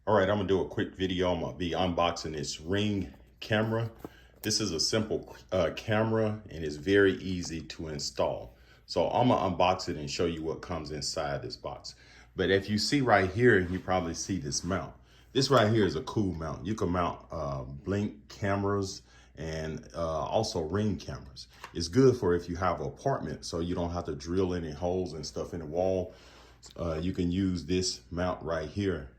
All right, I'm gonna do a quick video. I'm gonna be unboxing this Ring camera. This is a simple camera and it's very easy to install. So I'm gonna unbox it and show you what comes inside this box. But if you see right here, you probably see this mount. This right here is a cool mount. You can mount Blink cameras and also Ring cameras. It's good for if you have an apartment so you don't have to drill any holes and stuff in the wall. You can use this mount right here,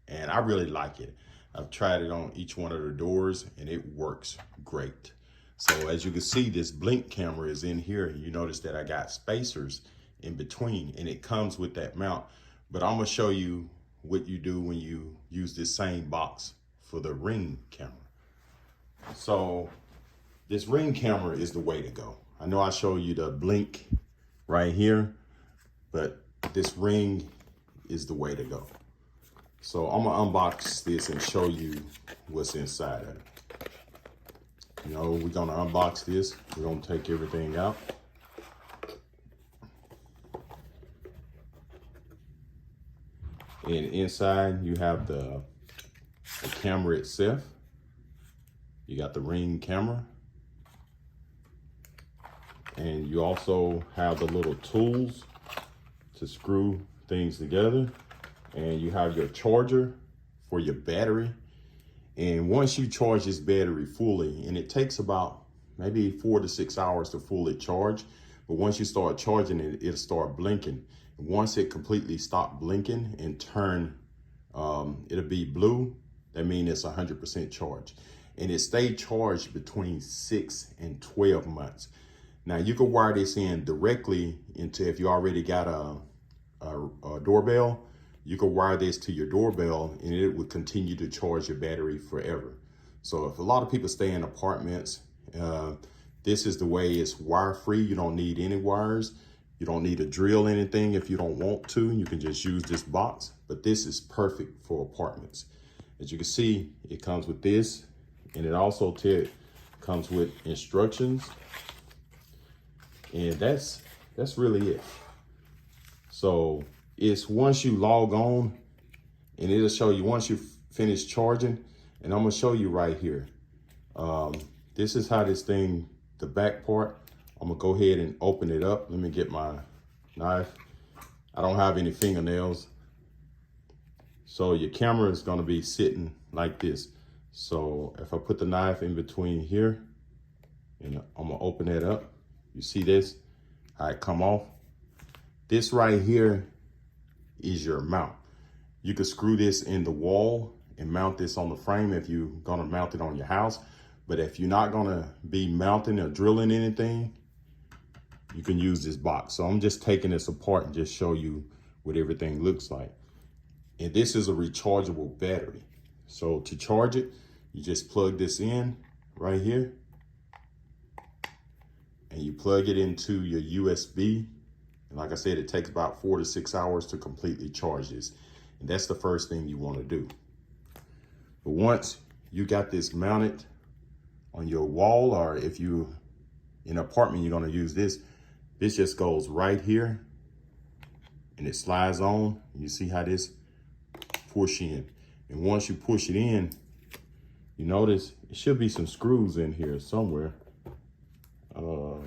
and I really like it. I've tried it on each one of the doors and it works great. So as you can see, this Blink camera is in here. You notice that I got spacers in between and it comes with that mount. But I'm gonna show you what you do when you use this same box for the Ring camera. So this Ring camera is the way to go. I know I show you the Blink right here, but this Ring is the way to go. So I'm gonna unbox this and show you what's inside of it. You know, we're gonna unbox this. We're gonna take everything out. And inside you have the camera itself. You got the Ring camera. And you also have the little tools to screw things together. And you have your charger for your battery. And once you charge this battery fully, and it takes about maybe 4 to 6 hours to fully charge, but once you start charging it, it'll start blinking. Once it completely stop blinking and turn, it'll be blue, that means it's 100% charged. And it stay charged between 6 and 12 months. Now you can wire this in directly into, if you already got a doorbell, you can wire this to your doorbell and it will continue to charge your battery forever. So if a lot of people stay in apartments, this is the way. It's wire free. You don't need any wires. You don't need to drill anything if you don't want to. You can just use this box, but this is perfect for apartments. As you can see, it comes with this, and it also comes with instructions. And that's really it. So it's once you log on, and it'll show you once you finish charging, and I'm gonna show you right here. This is how this thing, the back part, I'm gonna go ahead and open it up. Let me get my knife. I don't have any fingernails. So your camera is gonna be sitting like this. So if I put the knife in between here, and I'm gonna open it up, you see this, how it come off? This right here is your mount. You could screw this in the wall and mount this on the frame if you're gonna mount it on your house. But if you're not gonna be mounting or drilling anything, you can use this box. So I'm just taking this apart and just show you what everything looks like. And this is a rechargeable battery. So to charge it, you just plug this in right here, and you plug it into your USB. And like I said, it takes about 4 to 6 hours to completely charge this. And that's the first thing you want to do. But once you got this mounted on your wall, or if you in an apartment, you're going to use this, this just goes right here and it slides on. You see how this push in. And once you push it in, you notice it should be some screws in here somewhere. Oh,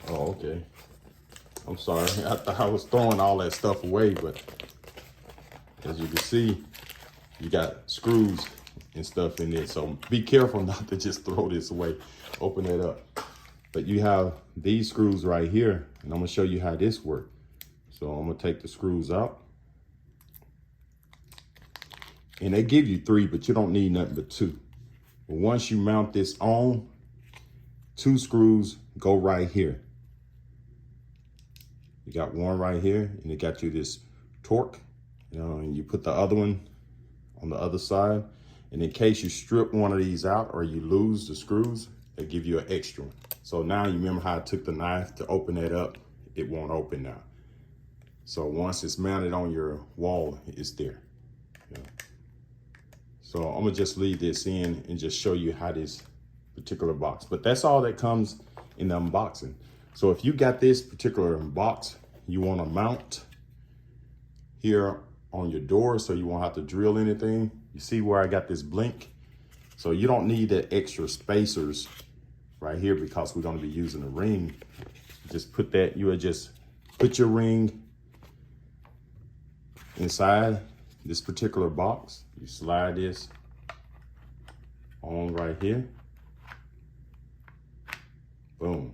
okay. I'm sorry. I thought I was throwing all that stuff away, but as you can see, you got screws and stuff in there. So be careful not to just throw this away. Open it up. But you have these screws right here, and I'm gonna show you how this works. So I'm gonna take the screws out. And they give you 3, but you don't need nothing but 2. But once you mount this on, 2 screws go right here. You got one right here, and it got you this torque, you know, and you put the other one on the other side. And in case you strip one of these out or you lose the screws, they give you an extra one. So now you remember how I took the knife to open that up, it won't open now. So once it's mounted on your wall, it's there. You know? So I'm gonna just leave this in and just show you how this particular box, but that's all that comes in the unboxing. So if you got this particular box you want to mount here on your door so you won't have to drill anything, you see where I got this blink? So you don't need the extra spacers right here because we're going to be using a ring. Just put that, you would just put your ring inside this particular box. You slide this on right here. Boom.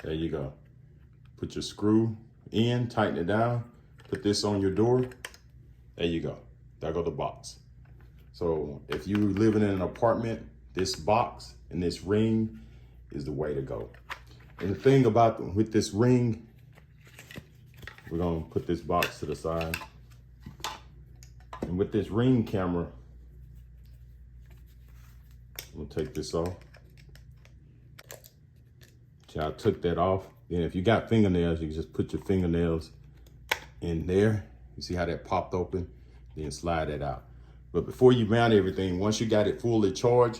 There you go. Put your screw in, tighten it down, put this on your door. There you go. There go the box. So if you're living in an apartment, this box and this ring is the way to go. And the thing about with this ring, we're gonna put this box to the side. And with this ring camera, I'm gonna take this off. See, I took that off. Then if you got fingernails, you can just put your fingernails in there. You see how that popped open? Then slide that out. But before you mount everything, once you got it fully charged,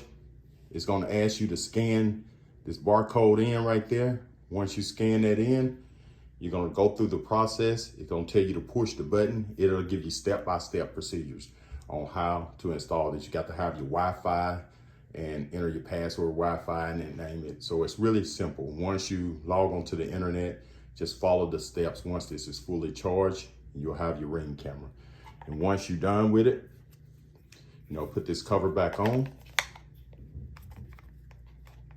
it's gonna ask you to scan this barcode in right there. Once you scan that in, you're gonna go through the process. It's gonna tell you to push the button. It'll give you step-by-step procedures on how to install this. You got to have your Wi-Fi and enter your password Wi-Fi and then name it. So it's really simple. Once you log onto the internet, just follow the steps. Once this is fully charged, you'll have your ring camera. And once you're done with it, put this cover back on.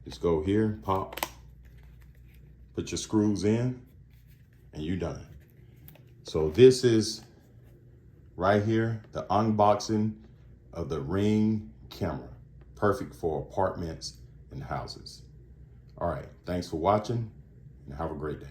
Just go here, pop, put your screws in, and you're done. So this is right here, the unboxing of the ring camera. Perfect for apartments and houses. All right, thanks for watching and have a great day.